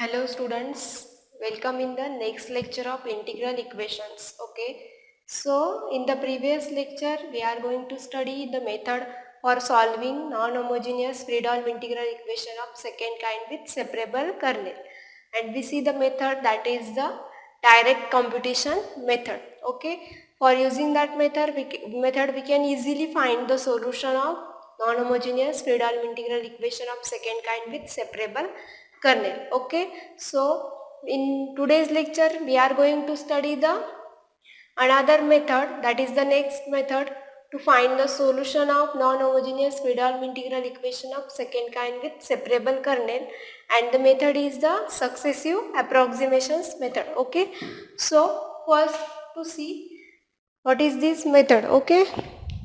Hello students, welcome in the next lecture of integral equations. Okay, so in the previous lecture we are going to study the method for solving non-homogeneous Freedom integral equation of second kind with separable kernel, and we see the method that is the direct computation method. Okay, for using that method we can easily find the solution of non-homogeneous Freedom integral equation of second kind with separable kernel. Okay, so in today's lecture we are going to study the another method, that is the next method to find the solution of non-homogeneous Freedom integral equation of second kind with separable kernel, and the method is the successive approximations method. Okay, so first to see what is this method. Okay,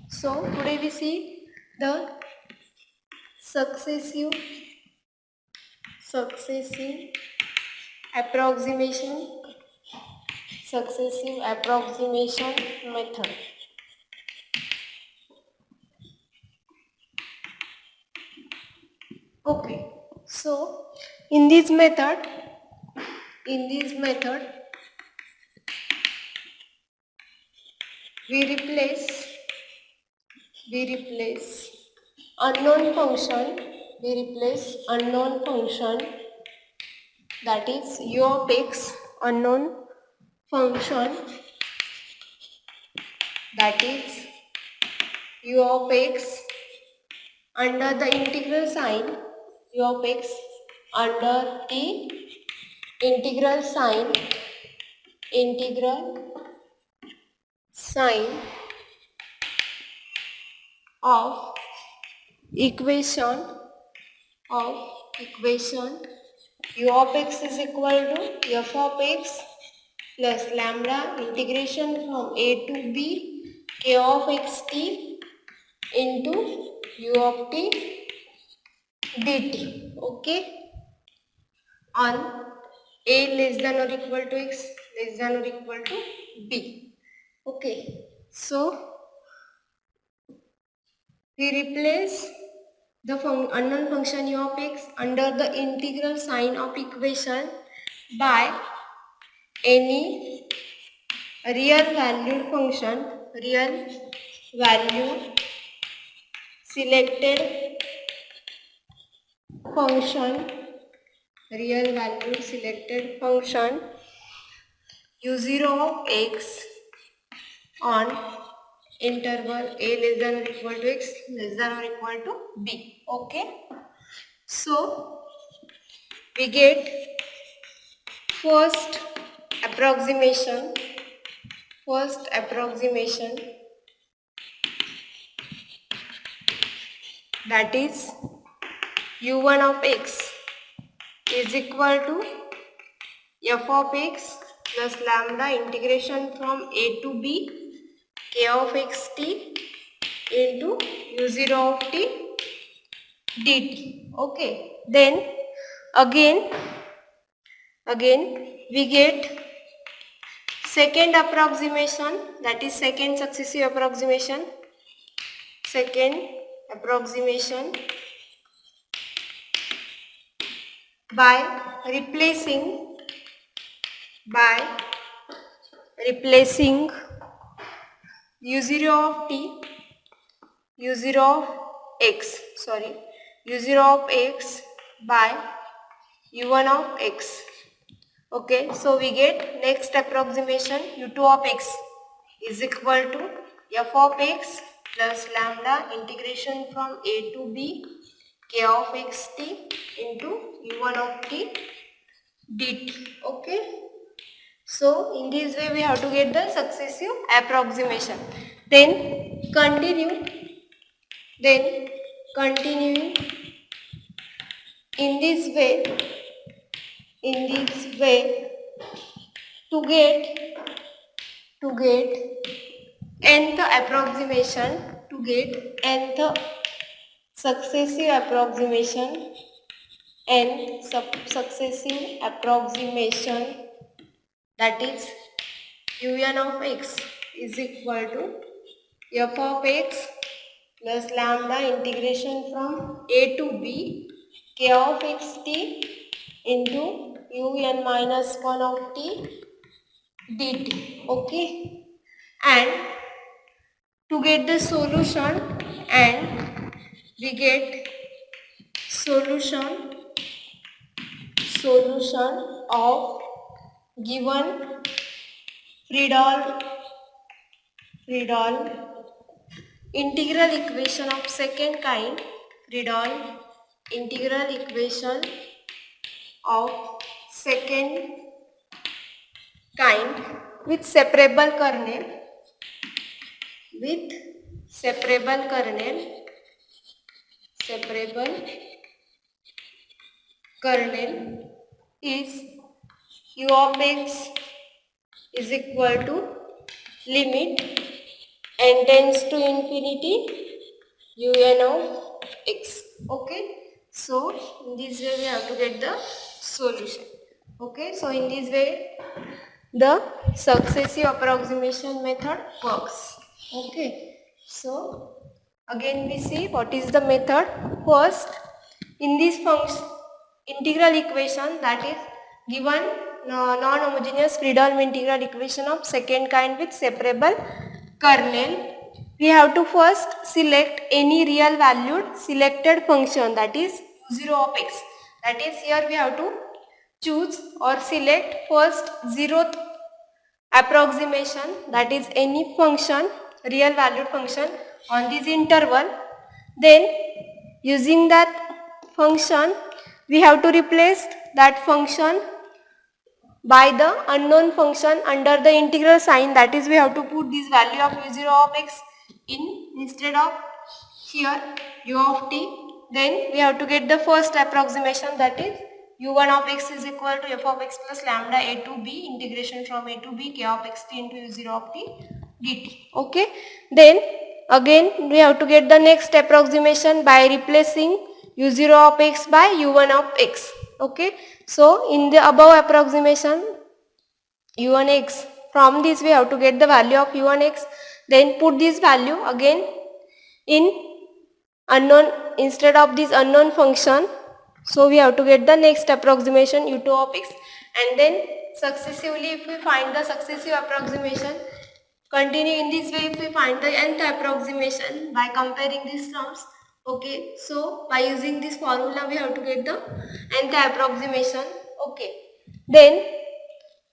so today we see the successive approximation method. Okay, so in this method we replace unknown function that is u of x, unknown function that is u of x under the integral sign, u of x under the integral sign of equation u of x is equal to f of x plus lambda integration from a to b k of x t into u of t dt. Okay, on a less than or equal to x less than or equal to b. Okay, so we replace the unknown function u of x under the integral sign of equation by any real valued function, real value selected function u0 of x on interval a less than or equal to x less than or equal to b. Okay, so we get first approximation that is u1 of x is equal to f of x plus lambda integration from a to b k of x t into u0 of t dt. Okay, then again we get second approximation, that is second successive approximation by replacing u0 of t u0 of x by u1 of x. Okay, so we get next approximation u2 of x is equal to f of x plus lambda integration from a to b k of x t into u1 of t dt. Okay, so in this way we have to get the successive approximation. Then continuing in this way to get nth approximation, successive approximation, that is un of x is equal to f of x plus lambda integration from a to b k of x t into un minus 1 of t dt. Okay, and to get the solution, and we get solution of given Friedel integral equation of second kind, Friedel integral equation of second kind with separable kernel, separable kernel is u of x is equal to limit n tends to infinity un of x. Okay, so in this way we have to get the solution. Okay, so in this way the successive approximation method works. Okay, so again we see what is the method. First, in this function integral equation, that is given non-homogeneous Friedel integral equation of second kind with separable kernel, we have to first select any real valued selected function, that is u0 of x. That is, here we have to choose or select first zeroth approximation, that is any function, real valued function on this interval. Then using that function we have to replace that function by the unknown function under the integral sign, that is we have to put this value of u0 of x instead of here u of t. Then we have to get the first approximation, that is u1 of x is equal to f of x plus lambda a to b integration from a to b k of x t into u0 of t dt. Okay, then again we have to get the next approximation by replacing u0 of x by u1 of x. Okay, so in the above approximation u1 x, from this we have to get the value of u1 x, then put this value again in unknown instead of this unknown function. So we have to get the next approximation u2 of x, and then successively if we find the successive approximation, continue in this way if we find the nth approximation by comparing these terms. Okay, so by using this formula we have to get the nth approximation. Okay, then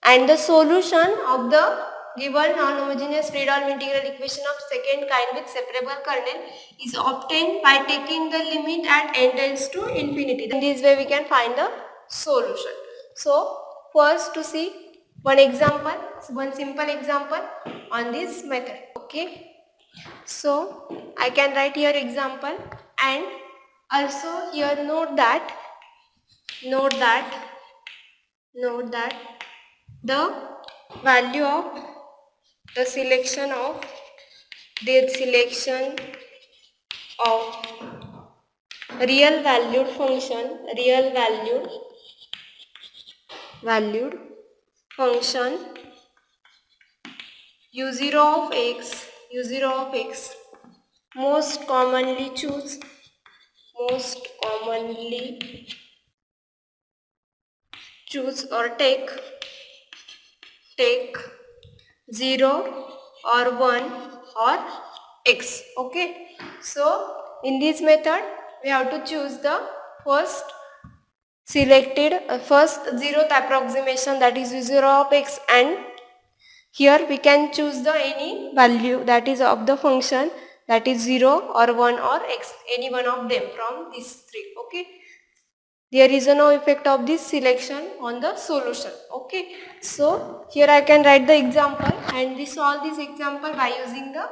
and the solution of the given non-homogeneous Friedel integral equation of second kind with separable kernel is obtained by taking the limit at n tends to infinity. In this way we can find the solution. So first to see one example, one simple example on this method. Okay, so I can write here example, and also here note that the value of the selection of real valued function, u0 of x most commonly choose or take 0 or 1 or x. Okay, so in this method we have to choose the first selected first zeroth approximation, that is u0 of x, and here we can choose the any value that is of the function, that is 0 or 1 or x, any one of them from these three. Okay, there is no effect of this selection on the solution. Okay, so here I can write the example, and we solve this example by using the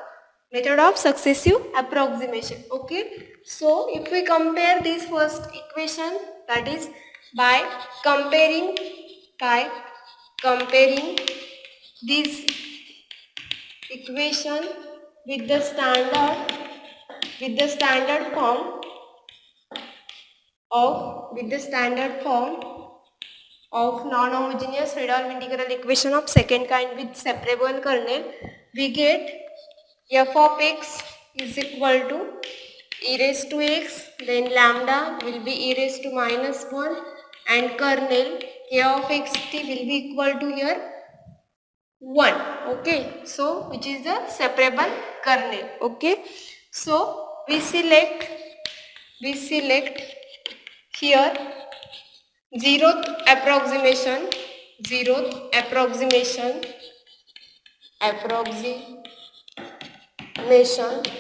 method of successive approximation. Okay, so if we compare this first equation, that is by comparing this equation with the standard form of non-homogeneous Friedel integral equation of second kind with separable kernel, we get f of x is equal to e raised to x, then lambda will be e raised to minus 1, and kernel k of xt will be equal to here 1. Okay, so which is the separable kernel. Okay, so we select here zeroth approximation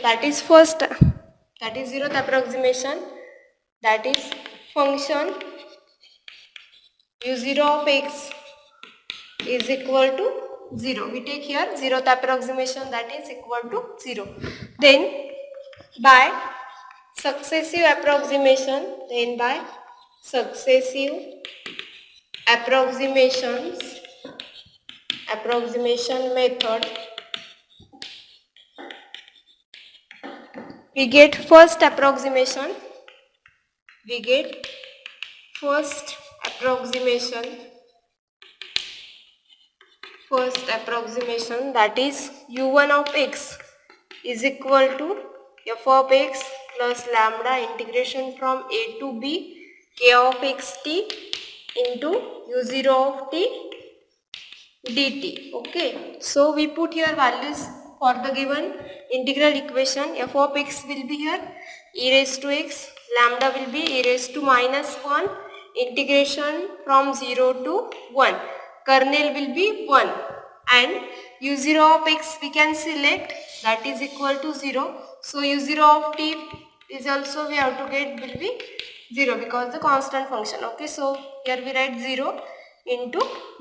that is first, that is zeroth approximation, that is function u0 of x is equal to 0. We take here zeroth approximation, that is equal to 0. Then by successive approximation, approximation method, we get first approximation, that is u1 of x is equal to f of x plus lambda integration from a to b k of xt into u0 of t dt. Okay, so we put here values for the given integral equation. F of x will be here e raised to x, lambda will be e raised to minus 1, integration from 0 to 1, kernel will be 1, and u0 of x we can select, that is equal to 0. So u0 of t is also we have to get will be 0 because the constant function. Okay, so here we write 0 into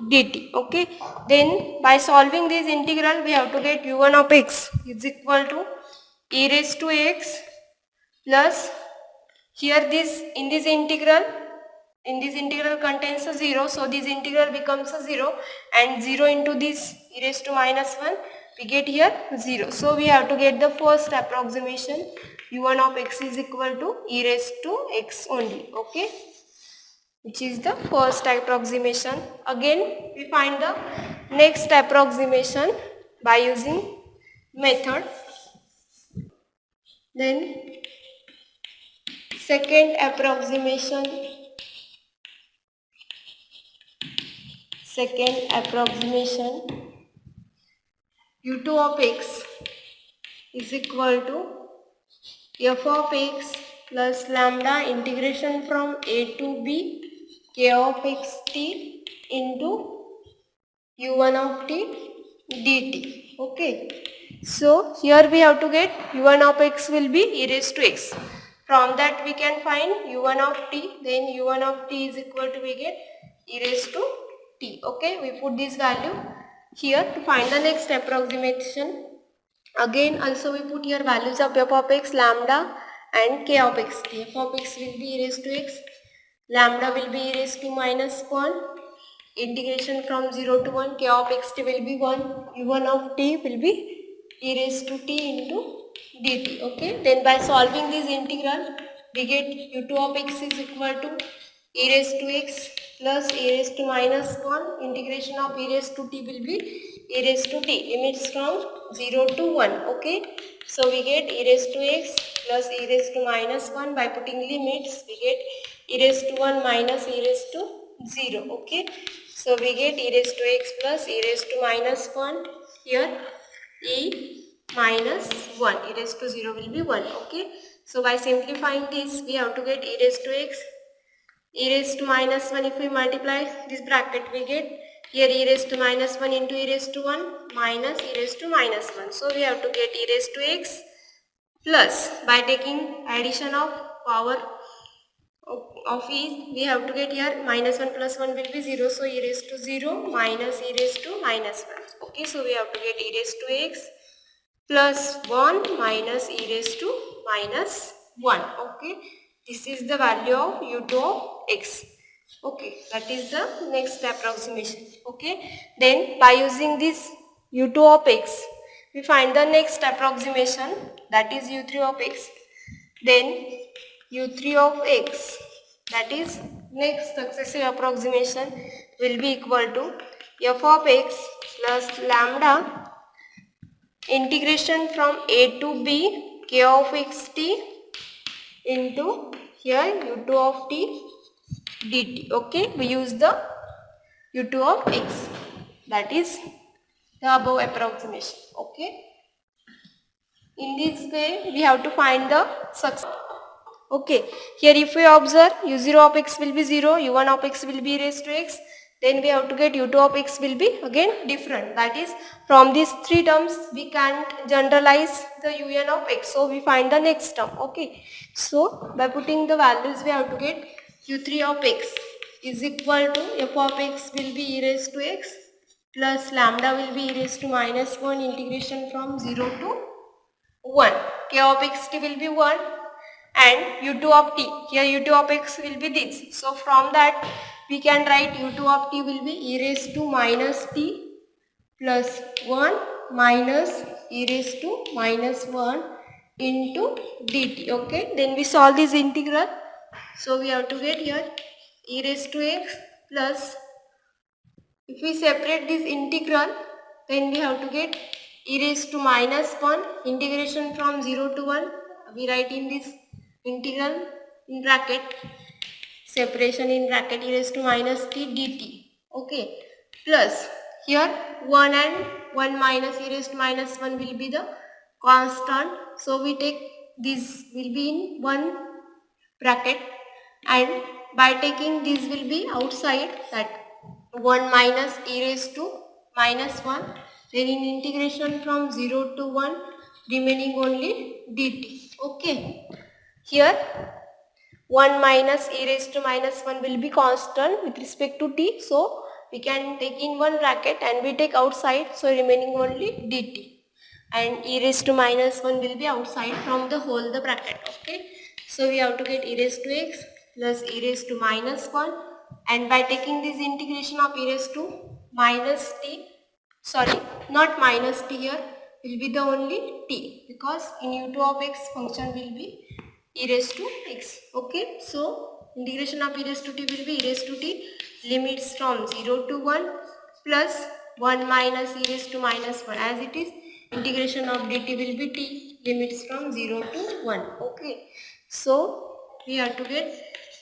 dt. Okay, then by solving this integral we have to get u1 of x is equal to e raised to x plus, here this in this integral contains a 0, so this integral becomes a 0, and 0 into this e raised to minus 1 we get here 0. So we have to get the first approximation, u1 of x is equal to e raised to x only. Okay, which is the first approximation. Again we find the next approximation by using method. Then second approximation u2 of x is equal to f of x plus lambda integration from a to b k of xt into u1 of t dt. Okay, so here we have to get u1 of x will be e raised to x. From that we can find u1 of t, then u1 of t is equal to we get e raised to t. Okay, we put this value here to find the next approximation. Again also we put here values of f of x, lambda and k of x. F of x will be e raised to x, lambda will be e raised to minus 1, integration from 0 to 1, k of xt will be 1, u1 of t will be e raised to t into dt. Okay, then by solving this integral we get u2 of x is equal to e raised to x plus e raised to minus 1, integration of e raised to t will be e raised to t, limits from 0 to 1. Okay, so we get e raised to x plus e raised to minus 1, by putting limits we get e raised to 1 minus e raised to 0. Okay, so we get e raised to x plus e raised to minus 1, here e minus 1, e raised to 0 will be 1. Okay, so by simplifying this we have to get e raised to x, e raised to minus 1, if we multiply this bracket we get here e raised to minus 1 into e raised to 1 minus e raised to minus 1. So we have to get e raised to x plus, by taking addition of power of e we have to get here minus 1 plus 1 will be 0, so e raised to 0 minus e raised to minus 1. Okay, so we have to get e raised to x plus 1 minus e raised to minus 1. Okay, this is the value of u2 of x. Okay, that is the next approximation. Okay, then by using this u2 of x we find the next approximation, that is u3 of x. Then u3 of x, that is next successive approximation, will be equal to f of x plus lambda integration from a to b k of xt into here u2 of t dt. Okay, we use the u2 of x, that is the above approximation. Okay, in this way we have to find the success. Okay, here if we observe u0 of x will be 0, u1 of x will be e raised to x, then we have to get u2 of x will be again different. That is, from these three terms we can't generalize the un of x, so we find the next term. Okay, so by putting the values we have to get u3 of x is equal to f of x will be e raised to x plus lambda will be e raised to minus 1 integration from 0 to 1. K of xt will be 1 and u2 of t. Here u2 of x will be this. So from that we can write u2 of t will be e raised to minus t plus 1 minus e raised to minus 1 into dt. Okay, then we solve this integral. So we have to get here e raised to x plus, if we separate this integral, then we have to get e raised to minus 1 integration from 0 to 1. We write in this integral in bracket, separation in bracket e raised to minus t dt. Okay, plus here 1 and 1 minus e raised to minus 1 will be the constant. So we take this will be in one bracket, and by taking this will be outside, that 1 minus e raised to minus 1, then in integration from 0 to 1 remaining only dt. Okay, here 1 minus e raised to minus 1 will be constant with respect to t, so we can take in one bracket and we take outside, so remaining only dt, and e raised to minus 1 will be outside from the whole the bracket. Okay, so we have to get e raised to x plus e raised to minus 1, and by taking this integration of e raised to minus t, sorry, not minus t, here will be the only t, because in u2 of x function will be e raised to x. Okay, so integration of e raised to t will be e raised to t limits from 0 to 1 plus 1 minus e raised to minus 1 as it is. Integration of dt will be t limits from 0 to 1. Okay, so we have to get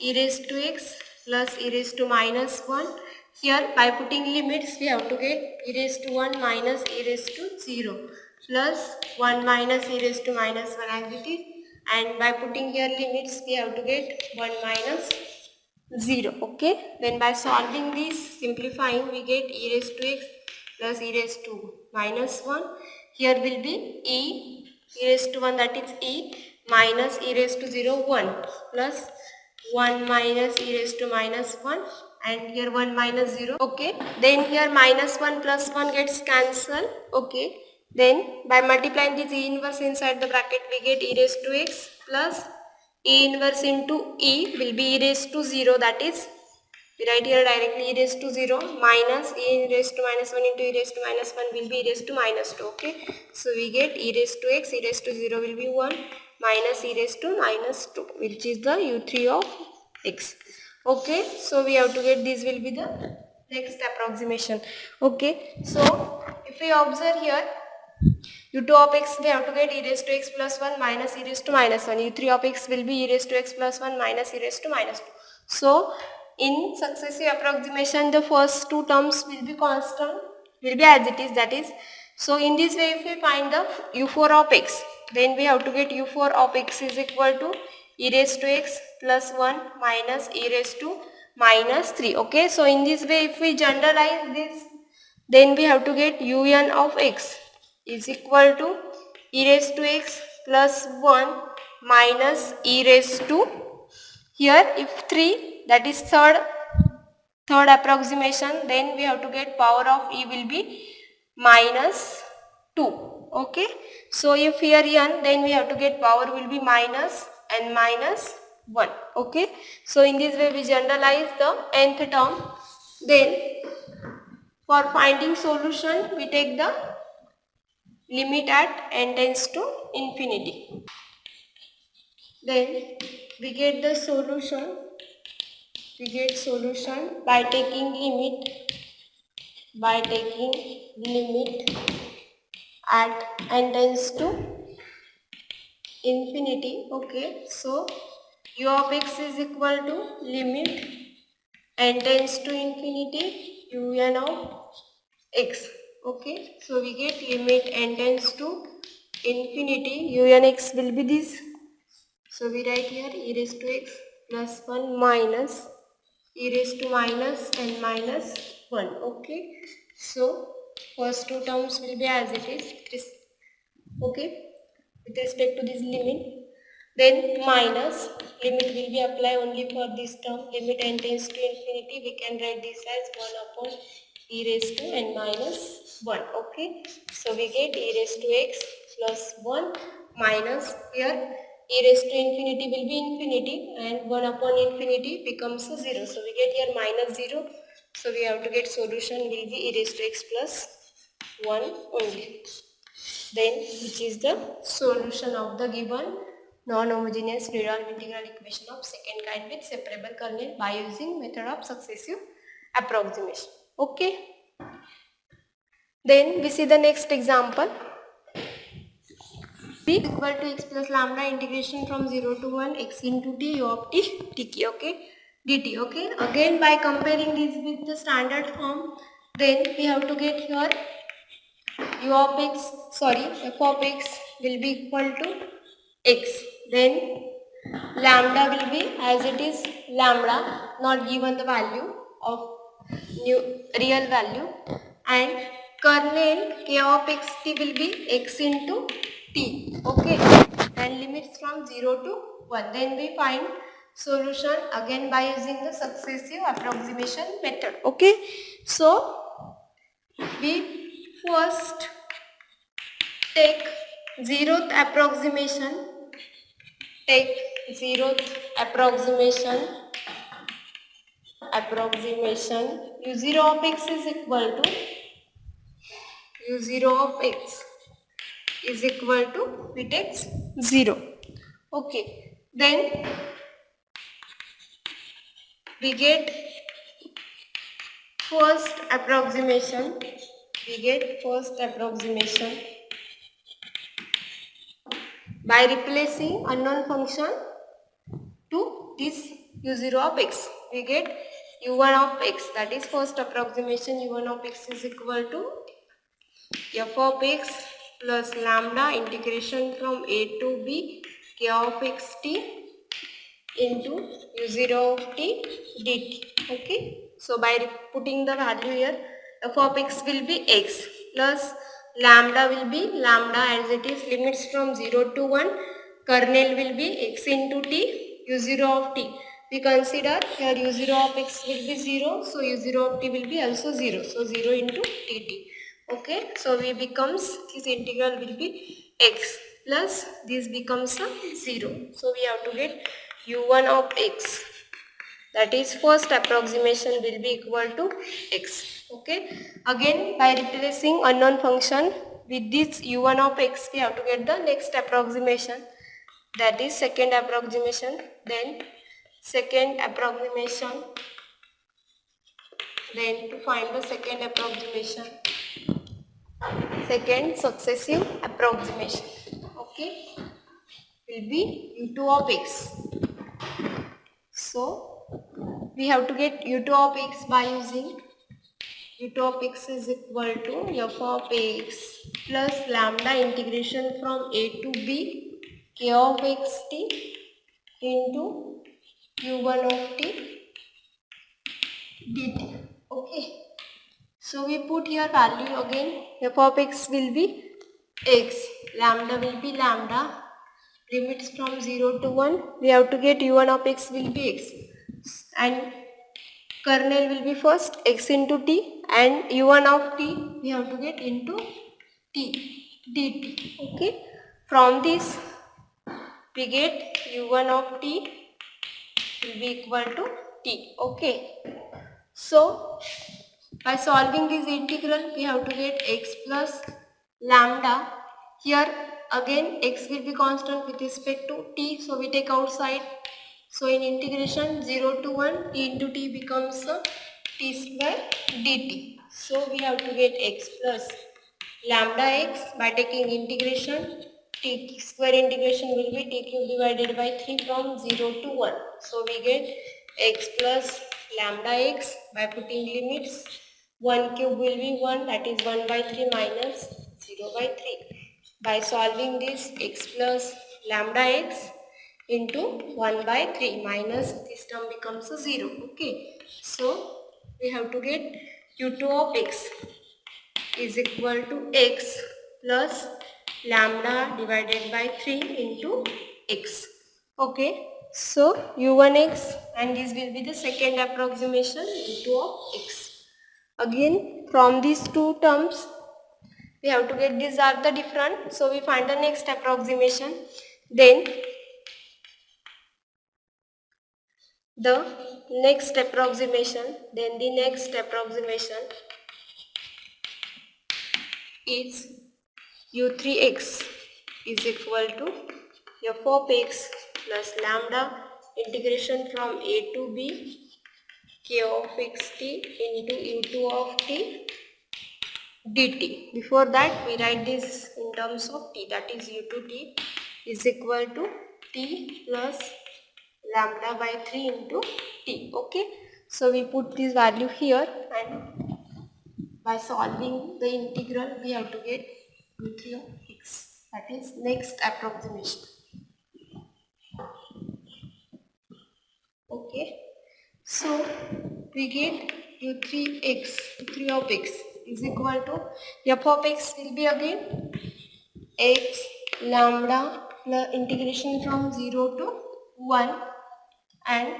e raised to x plus e raised to minus 1. Here by putting limits we have to get e raised to 1 minus e raised to 0 plus 1 minus e raised to minus 1 as it is, and by putting here limits we have to get 1 minus 0. Okay, then by solving this, simplifying, we get e raised to x plus e raised to minus 1. Here will be e raised to 1, that is e, minus e raised to 0 1 plus 1 minus e raised to minus 1, and here 1 minus 0. Okay, then here minus 1 plus 1 gets cancelled. Okay, then by multiplying this e inverse inside the bracket we get e raised to x plus e inverse into e will be e raised to 0, that is we write here directly e raised to 0 minus e raised to minus 1 into e raised to minus 1 will be e raised to minus 2. Okay, so we get e raised to x, e raised to 0 will be 1 minus e raised to minus 2, which is the u3 of x. Okay, so we have to get this will be the next approximation. Okay, so if we observe here u2 of x we have to get e raised to x plus 1 minus e raised to minus 1. u3 of x will be e raised to x plus 1 minus e raised to minus 2. So in successive approximation the first two terms will be constant, will be as it is, that is. So in this way if we find the u4 of x, then we have to get u4 of x is equal to e raised to x plus 1 minus e raised to minus 3. Okay, so in this way if we generalize this, then we have to get un of x is equal to e raised to x plus 1 minus e raised to, here if 3, that is third approximation, then we have to get power of e will be minus 2. Okay, so if here n, then we have to get power will be minus and minus 1. Okay, so in this way we generalize the nth term. Then for finding solution we take the limit at n tends to infinity. Then we get the solution. We get solution by taking limit. By taking limit at n tends to infinity. Okay, so u of x is equal to limit n tends to infinity un of x. Okay, so we get limit n tends to infinity un x will be this. So we write here e raised to x plus 1 minus e raised to minus n minus 1. Okay, so first two terms will be as it is. Okay, with respect to this limit, then minus limit will be applied only for this term. Limit n tends to infinity, we can write this as 1 upon e raised to n minus 1. Okay, so we get e raised to x plus 1 minus here e raised to infinity will be infinity and 1 upon infinity becomes a 0. So we get here minus 0. So we have to get solution will be e raised to x plus 1 only. Then which is the solution of the given non-homogeneous Freedom integral equation of second kind with separable kernel by using method of successive approximation. Okay. Then we see the next example. B equal to x plus lambda integration from 0 to 1 x into t u of t dt. Okay, dt. Okay, again by comparing this with the standard form, then we have to get here u of x, sorry, f of x will be equal to x. Then lambda will be as it is lambda, not given the value of new real value, and kernel k of x t will be x into t. Okay, and limits from 0 to 1. Then we find solution again by using the successive approximation method. Okay, so we first take zeroth approximation, take zeroth approximation u0 of x is equal to u0 of x is equal to we take 0. Okay, then we get first approximation, by replacing unknown function to this u0 of x. We get u1 of x, that is first approximation. U1 of x is equal to f of x plus lambda integration from a to b k of x t into u0 of t dt. Okay, so by putting the value here, f of x will be x plus lambda will be lambda as it is, limits from 0 to 1, kernel will be x into t, u0 of t. We consider here u0 of x will be 0, so u0 of t will be also 0, so 0 into dt. Okay, so we becomes this integral will be x plus this becomes a 0, so we have to get u1 of x, that is first approximation will be equal to x. Okay, again by replacing unknown function with this u1 of x, we have to get the next approximation, that is second approximation. Then second approximation, then to find the second approximation, second successive approximation, okay, will be u2 of x. So we have to get u2 of x by using u2 of x is equal to f of x plus lambda integration from a to b k of x t into u1 of t dt. Okay, so we put here value again. F of x will be x, lambda will be lambda, limits from 0 to 1, we have to get u1 of x will be x, and kernel will be first x into t, and u1 of t we have to get into t dt. Okay, from this we get u1 of t will be equal to t. Okay, so by solving this integral we have to get x plus lambda. Here again x will be constant with respect to t, so we take outside. So in integration 0 to 1, t into t becomes t square dt. So we have to get x plus lambda x by taking integration. T square integration will be t cube divided by 3 from 0 to 1. So we get x plus lambda x by putting limits. 1 cube will be 1, that is 1 by 3 minus 0 by 3. By solving this, x plus lambda x into 1 by 3 minus this term becomes a 0. Okay, so we have to get u2 of x is equal to x plus lambda divided by 3 into x. Okay, so u1x, and this will be the second approximation, u2 of x. Again, from these two terms we have to get these are the different, so we find the next approximation. Then the next approximation is u3x is equal to f of x plus lambda integration from a to b k of xt into u2 of t dt. Before that we write this in terms of t, that is u2t is equal to t plus lambda by 3 into t. Okay, so we put this value here, and by solving the integral we have to get u3 of x, that is next approximation. Okay, so we get u3 of x is equal to f of x will be again x lambda plus integration from 0 to 1, and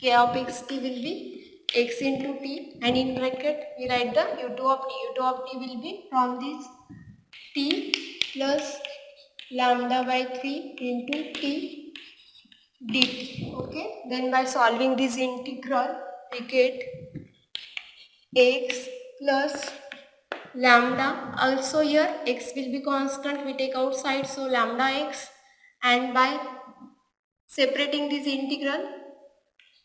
k of xt will be x into t, and in bracket we write the u2 of t. u2 of t will be from this t plus lambda by 3 into t dt. Okay, then by solving this integral we get x plus lambda, also here x will be constant, we take outside, so lambda x, and by separating this integral,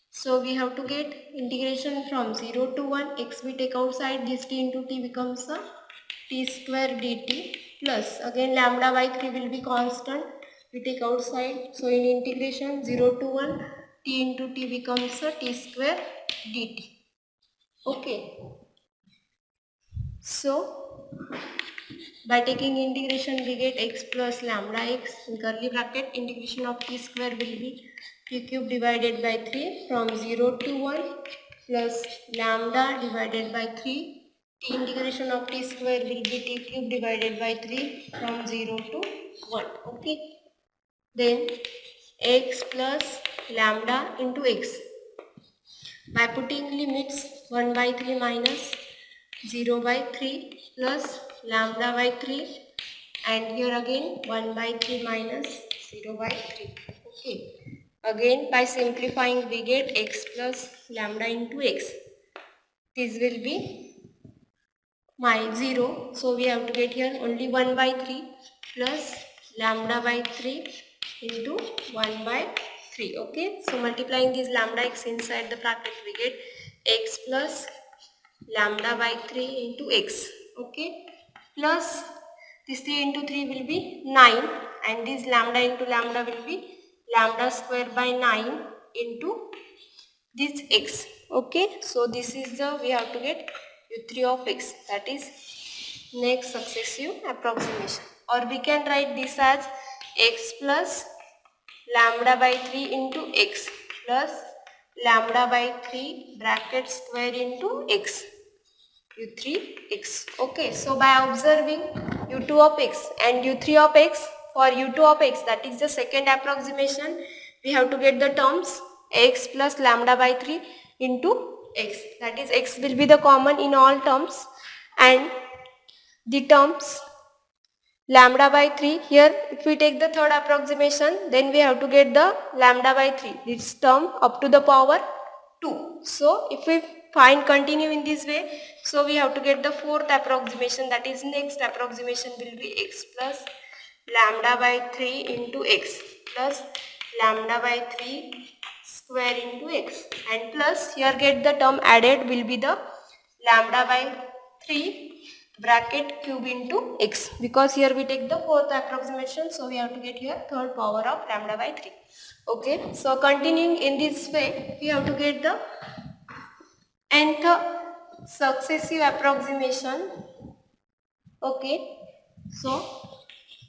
so we have to get integration from 0 to 1, x we take outside, this t into t becomes a t square dt, plus again lambda by 3 will be constant, we take outside, so in integration 0 to 1, t into t becomes a t square dt. Okay, so by taking integration we get x plus lambda x in curly bracket, integration of t square will be t cube divided by 3 from 0 to 1 plus lambda divided by 3, the integration of t square will be t cube divided by 3 from 0 to 1. Okay, then x plus lambda into x, by putting limits 1 by 3 minus 0 by 3 plus lambda by 3, and here again 1 by 3 minus 0 by 3. Okay, again by simplifying we get x plus lambda into x, this will be my 0, so we have to get here only 1 by 3 plus lambda by 3 into 1 by 3. Okay, so multiplying this lambda x inside the bracket we get x plus lambda by 3 into x. Okay, plus this 3 into 3 will be 9, and this lambda into lambda will be lambda square by 9 into this x. Okay, so this is the, we have to get u3 of x, that is next successive approximation, or we can write this as x plus lambda by 3 into x plus lambda by 3 bracket square into x, u3x. Okay, so by observing u2 of x and u3 of x, for u2 of x, that is the second approximation, we have to get the terms x plus lambda by 3 into x, that is x will be the common in all terms, and the terms lambda by 3, here if we take the third approximation, then we have to get the lambda by 3, this term up to the power 2. So if we find continue in this way, so we have to get the fourth approximation, that is next approximation will be x plus lambda by 3 into x plus lambda by 3 square into x, and plus here get the term added will be the lambda by 3 bracket cube into x, because here we take the fourth approximation, so we have to get here third power of lambda by 3. Okay, so continuing in this way we have to get the nth successive approximation. Okay, so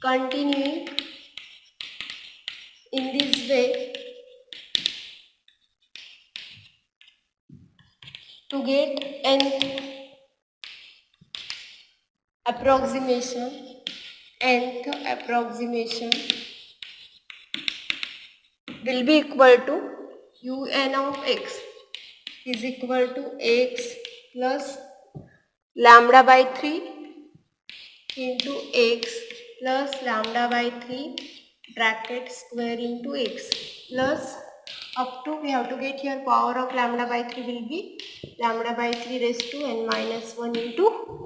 continuing in this way to get nth approximation, nth approximation will be equal to un of x is equal to x plus lambda by 3 into x plus lambda by 3 bracket square into x plus up to, we have to get here power of lambda by 3 will be lambda by 3 raised to n minus 1 into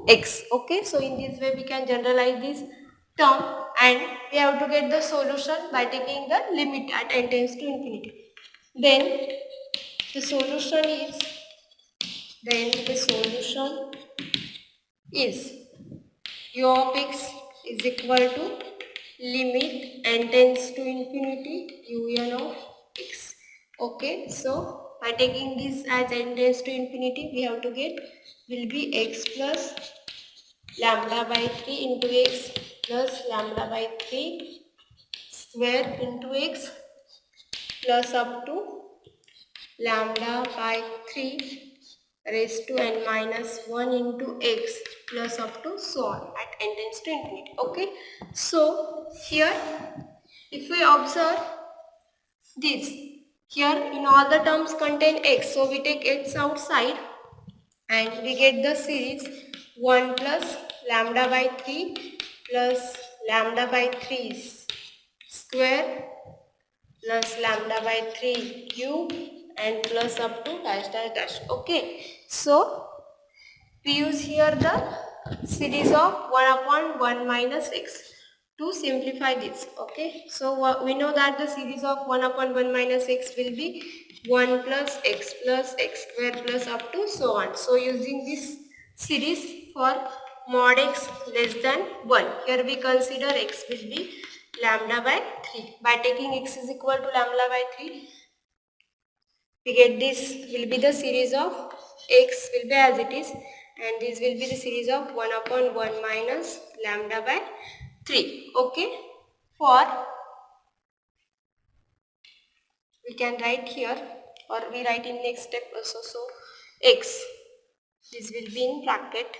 x. Okay, so in this way we can generalize this term and we have to get the solution by taking the limit at n tends to infinity. Then the solution is u of x is equal to limit n tends to infinity un of x. Okay, so by taking this as n tends to infinity, we have to get will be x plus lambda by 3 into x plus lambda by 3 square into x plus up to lambda by 3 raised to n minus 1 into x plus up to so on at n tends to infinity. Okay, so here if we observe this, here in all the terms contain x, so we take x outside and we get the series 1 plus lambda by 3 plus lambda by 3 square plus lambda by 3 cube and plus up to dash dash dash. Okay, so we use here the series of 1 upon 1 minus x to simplify this. Okay, so we know that the series of 1 upon 1 minus x will be 1 plus x square plus up to so on. So using this series for mod x less than 1, here we consider x will be lambda by 3. By taking x is equal to lambda by 3, we get this will be the series of x will be as it is, and this will be the series of 1 upon 1 minus lambda by 3. Okay, for we can write here or we write in next step also. So x, this will be in bracket,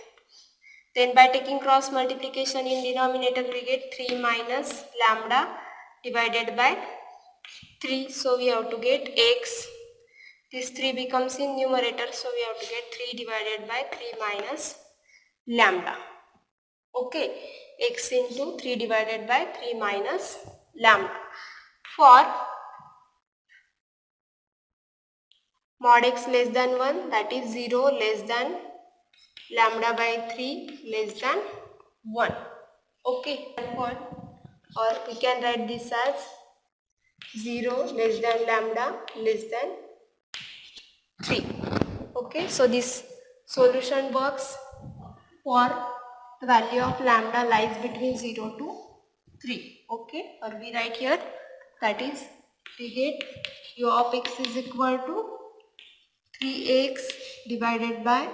then by taking cross multiplication in denominator we get 3 minus lambda divided by 3. So we have to get x, this 3 becomes in numerator, so we have to get 3 divided by 3 minus lambda. Okay, x into 3 divided by 3 minus lambda. For mod x less than 1, that is 0 less than lambda by 3 less than 1. Okay, or we can write this as 0 less than lambda less than 3. Okay, so this solution works for the value of lambda lies between 0 to 3. Okay, or we write here that is we get u of x is equal to 3x divided by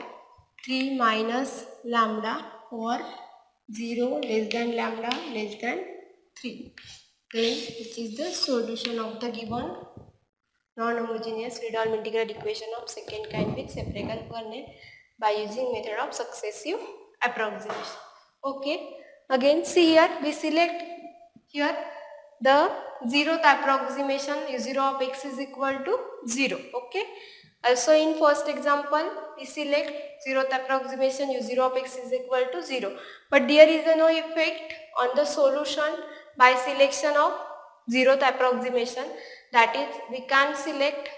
3 minus lambda or 0 less than lambda less than 3. Then which is the solution of the given non-homogeneous Friedholm integral equation of second kind with separable coordinate by using method of successive approximation. Okay, again see here we select here the zeroth approximation u0 of x is equal to 0. Okay, also in first example we select zeroth approximation u0 of x is equal to 0, but there is no effect on the solution by selection of zeroth approximation. That is, we can select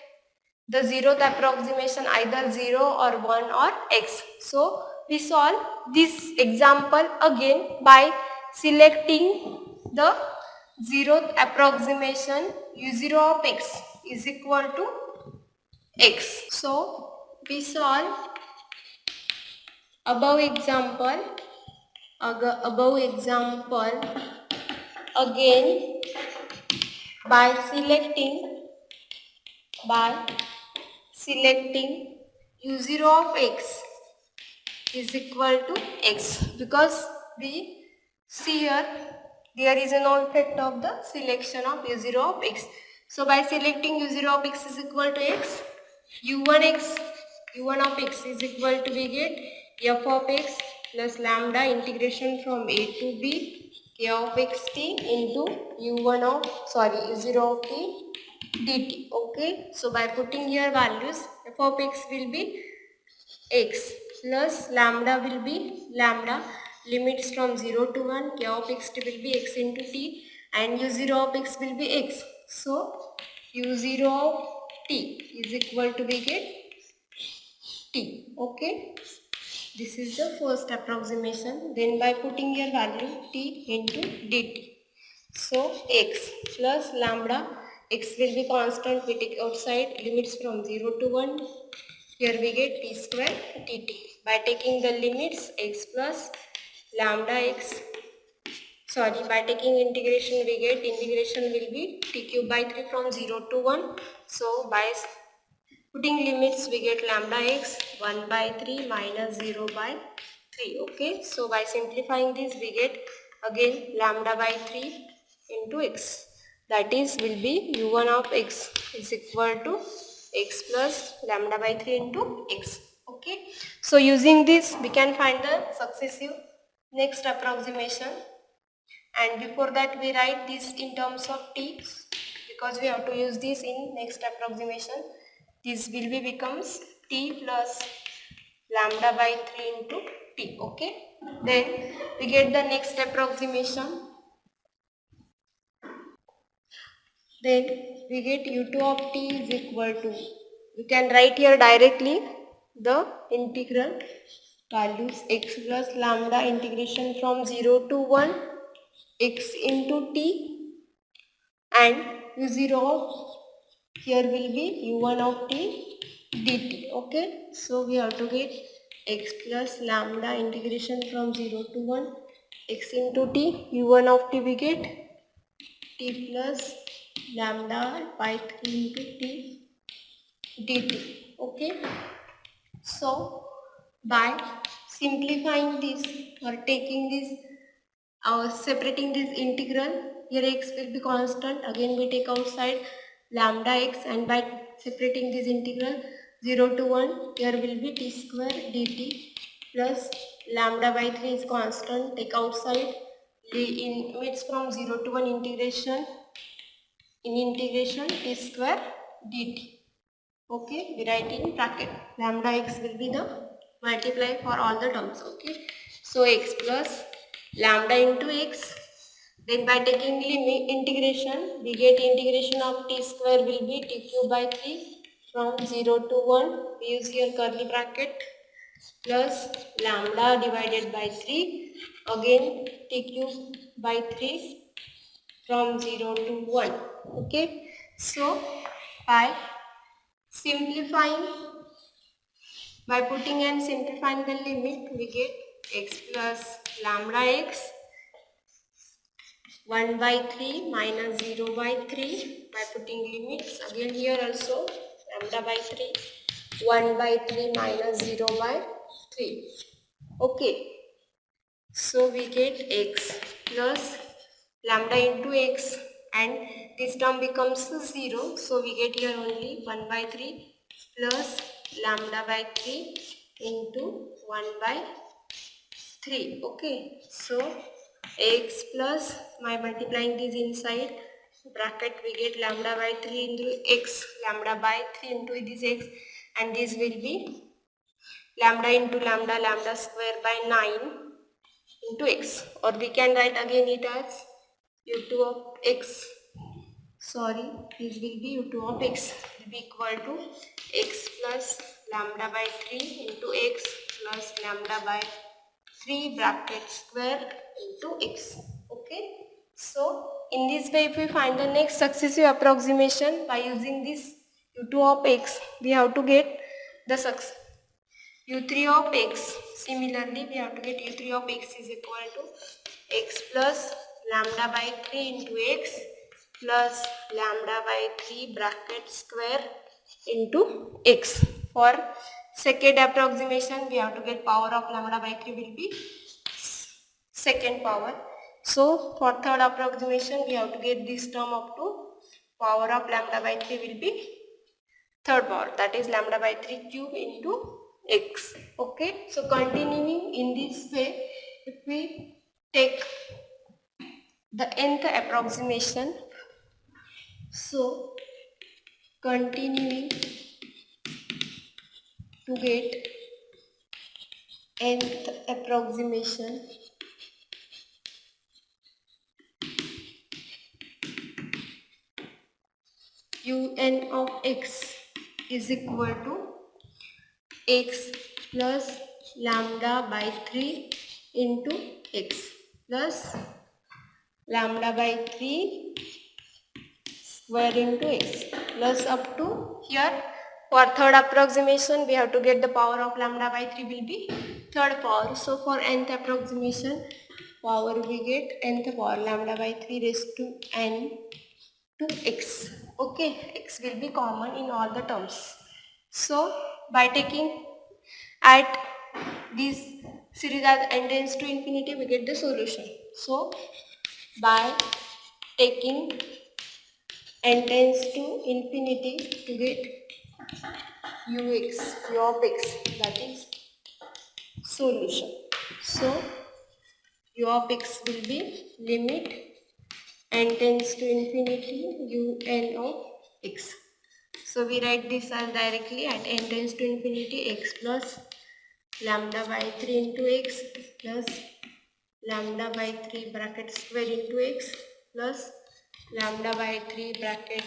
the zeroth approximation either 0 or 1 or x. So we solve this example again by selecting the zeroth approximation u0 of x is equal to x. So we solve above example again by selecting u0 of x is equal to x, because we see here there is no effect of the selection of u0 of x. So by selecting u0 of x is equal to x, u1 of x is equal to, we get f of x plus lambda integration from a to b k of x t into u0 of t dt. Okay, so by putting here values, f of x will be x plus lambda will be lambda, limits from 0 to 1, k of x t will be x into t, and u0 of x will be x. So u0 of t is equal to, we get t. Okay, this is the first approximation. Then by putting your value t into dt, so x plus lambda, x will be constant, we take outside, limits from 0 to 1, here we get t square dt. By taking the limits, x plus lambda x, by taking integration, we get integration will be t cube by 3 from 0 to 1. So by putting limits, we get lambda x 1 by 3 minus 0 by 3. Okay, so by simplifying this, we get again lambda by 3 into x, that is will be u1 of x is equal to x plus lambda by 3 into x. Okay, so using this we can find the successive next approximation, and before that we write this in terms of t, because we have to use this in next approximation. This will be becomes t plus lambda by 3 into t. Okay, then we get the next approximation. Then we get u2 of t is equal to, we can write here directly the integral values, x plus lambda integration from 0 to 1 x into t, and u0 of here will be u1 of t dt. Okay, so we have to get x plus lambda integration from 0 to 1 x into t, u1 of t we get t plus lambda by 3 into t dt. Okay, so by simplifying this or taking this, separating this integral, here x will be constant, again we take outside lambda x, and by separating this integral 0 to 1, here will be t square dt plus lambda by 3 is constant, take outside, limits from 0 to 1 integration, in integration t square dt. Okay, we write in bracket, lambda x will be the multiply for all the terms. Okay, so x plus lambda into x, then by taking limit integration, we get integration of t square will be t cube by 3 from 0 to 1, we use here curly bracket, plus lambda divided by 3, again t cube by 3 from 0 to 1. Okay, so by simplifying, by putting and simplifying the limit, we get x plus lambda x 1 by 3 minus 0 by 3, by putting limits, again here also lambda by 3 1 by 3 minus 0 by 3. Okay, so we get x plus lambda into x, and this term becomes 0, so we get here only 1 by 3 plus lambda by 3 into 1 by 3. Okay, so x plus, by multiplying this inside bracket, we get lambda by 3 into x, lambda by 3 into this x, and this will be lambda into lambda, lambda square by 9 into x, or we can write again it as u2 of x, this will be u2 of x will be equal to x plus lambda by 3 into x plus lambda by 3 bracket square into x. Okay, so in this way, if we find the next successive approximation by using this u2 of x, we have to get the u3 of x. Similarly, we have to get u3 of x is equal to x plus lambda by 3 into x plus lambda by 3 bracket square into x. For second approximation, we have to get power of lambda by 3 will be second power. So for third approximation, we have to get this term up to power of lambda by 3 will be third power, that is lambda by 3 cube into x. Okay, so continuing in this way, if we take the nth approximation, so continuing to get nth approximation, un of x is equal to x plus lambda by 3 into x plus lambda by 3 square into x plus up to here. For third approximation, we have to get the power of lambda by 3 will be third power. So for nth approximation power, we get nth power lambda by 3 raised to n to x. Okay, x will be common in all the terms. So by taking at this series as n tends to infinity, we get the solution. So by taking n tends to infinity to get u of x, that is solution. So u of x will be limit n tends to infinity un of x. So we write this as directly at n tends to infinity x plus lambda by 3 into x plus lambda by 3 bracket square into x plus lambda by 3 bracket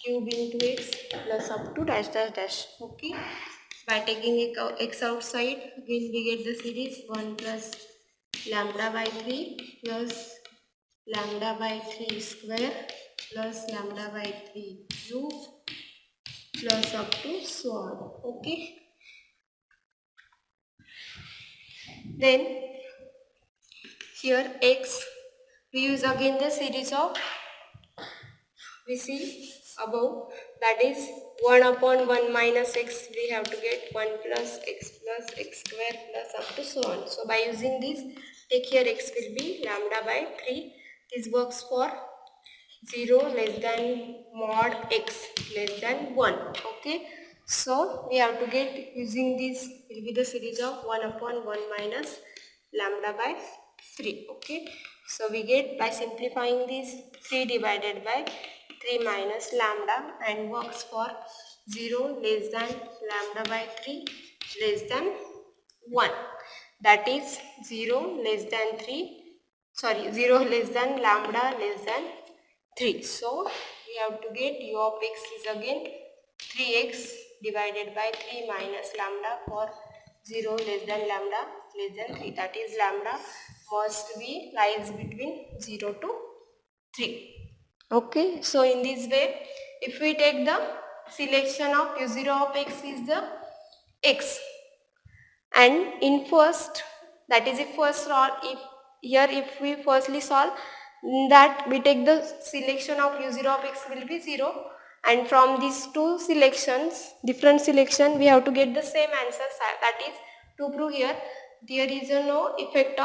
cube into x plus up to dash dash dash. Okay, by taking x outside, again we get the series 1 plus lambda by 3 plus lambda by 3 square plus lambda by 3 cube plus up to so on. Okay, then here x, we use again the series of, we see above, that is 1 upon 1 minus x, we have to get 1 plus x square plus up to so on. So by using this, take here x will be lambda by 3. This works for 0 less than mod x less than 1. Okay, so we have to get, using this will be the series of 1 upon 1 minus lambda by 3. Okay, so we get, by simplifying this, 3 divided by 3 minus lambda, and works for 0 less than lambda by 3 less than 1, that is 0 less than 3, sorry, 0 less than lambda less than 3. So we have to get u of x is again 3x divided by 3 minus lambda for 0 less than lambda less than 3, that is lambda must be lies between 0 to 3. Okay, so in this way, if we take the selection of u0 of x is the x, and in first, that is if first solve, if here if we firstly solve, that we take the selection of u0 of x will be 0, and from these two selections, different selection, we have to get the same answer, that is to prove here there is no effect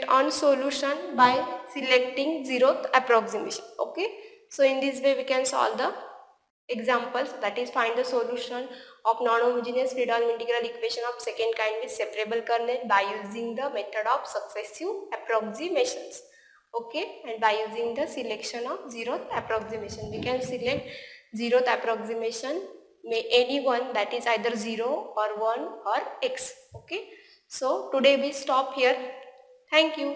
on solution by selecting zeroth approximation. Okay, so in this way we can solve the examples, that is find the solution of non-homogeneous Friedholm integral equation of second kind with separable kernel by using the method of successive approximations. Okay, and by using the selection of zeroth approximation, we can select zeroth approximation, may any one, that is either 0 or 1 or x. Okay, so today we stop here. Thank you.